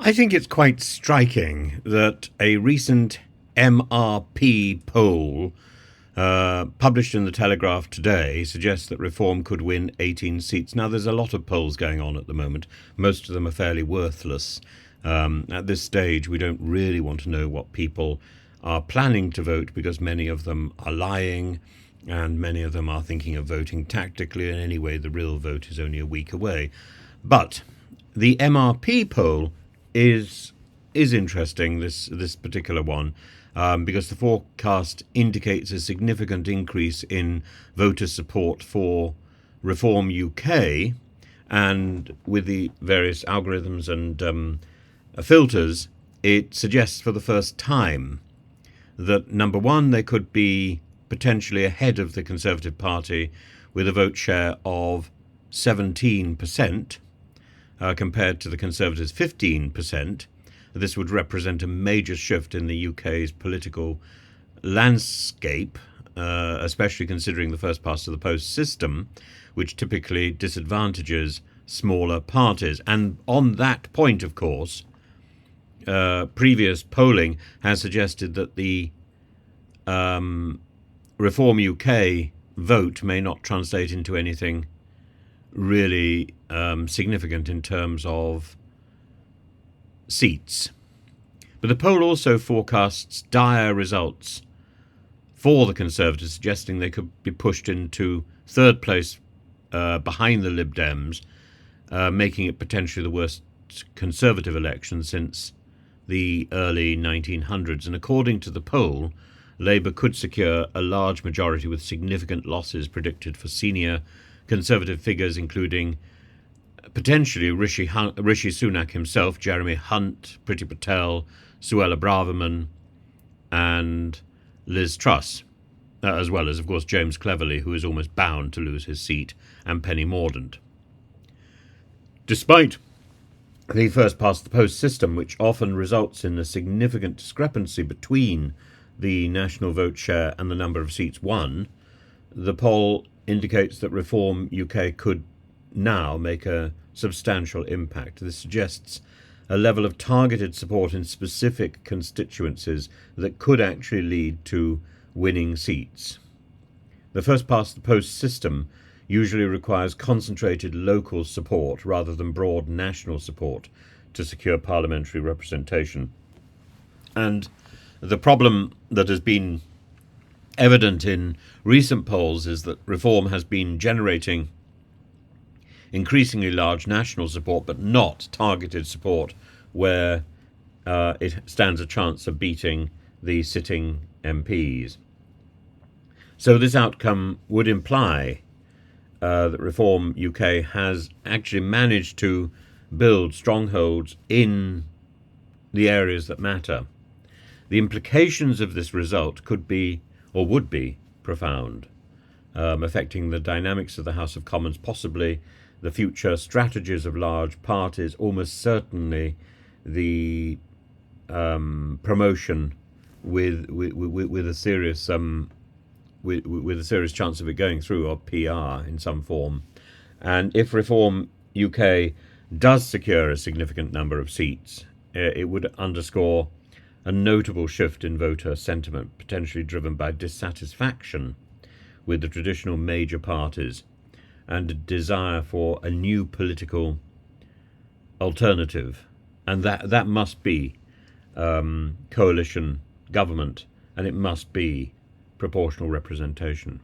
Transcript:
I think it's quite striking that a recent MRP poll published in the Telegraph today suggests that Reform could win 18 seats. Now, there's a lot of polls going on at the moment. Most of them are fairly worthless. At this stage, we don't really want to know what people are planning to vote because many of them are lying and many of them are thinking of voting tactically. And anyway, the real vote is only a week away. But the MRP poll is interesting, this particular one, because the forecast indicates a significant increase in voter support for Reform UK, and with the various algorithms and filters, it suggests for the first time that, number one, they could be potentially ahead of the Conservative Party with a vote share of 17%. Compared to the Conservatives' 15%, this would represent a major shift in the UK's political landscape, especially considering the first past to the post system, which typically disadvantages smaller parties. And on that point, of course, previous polling has suggested that the Reform UK vote may not translate into anything really significant in terms of seats. But the poll also forecasts dire results for the Conservatives, suggesting they could be pushed into third place behind the Lib Dems, making it potentially the worst Conservative election since the early 1900s. And according to the poll, Labour could secure a large majority with significant losses predicted for senior Conservative figures, including potentially Rishi Sunak himself, Jeremy Hunt, Priti Patel, Suella Braverman, and Liz Truss, as well as, of course, James Cleverly, who is almost bound to lose his seat, and Penny Mordaunt. Despite the first-past-the-post system, which often results in a significant discrepancy between the national vote share and the number of seats won, the poll indicates that Reform UK could now make a substantial impact. This suggests a level of targeted support in specific constituencies that could actually lead to winning seats. The first-past-the-post system usually requires concentrated local support rather than broad national support to secure parliamentary representation. And the problem that has been evident in recent polls is that Reform has been generating increasingly large national support, but not targeted support where it stands a chance of beating the sitting MPs. So this outcome would imply that Reform UK has actually managed to build strongholds in the areas that matter. The implications of this result could be, or would be, profound, affecting the dynamics of the House of Commons, possibly the future strategies of large parties, almost certainly the promotion with a serious with a serious chance of it going through, or PR in some form. And if Reform UK does secure a significant number of seats, it would underscore a notable shift in voter sentiment, potentially driven by dissatisfaction with the traditional major parties and a desire for a new political alternative. And that must be coalition government, and it must be proportional representation.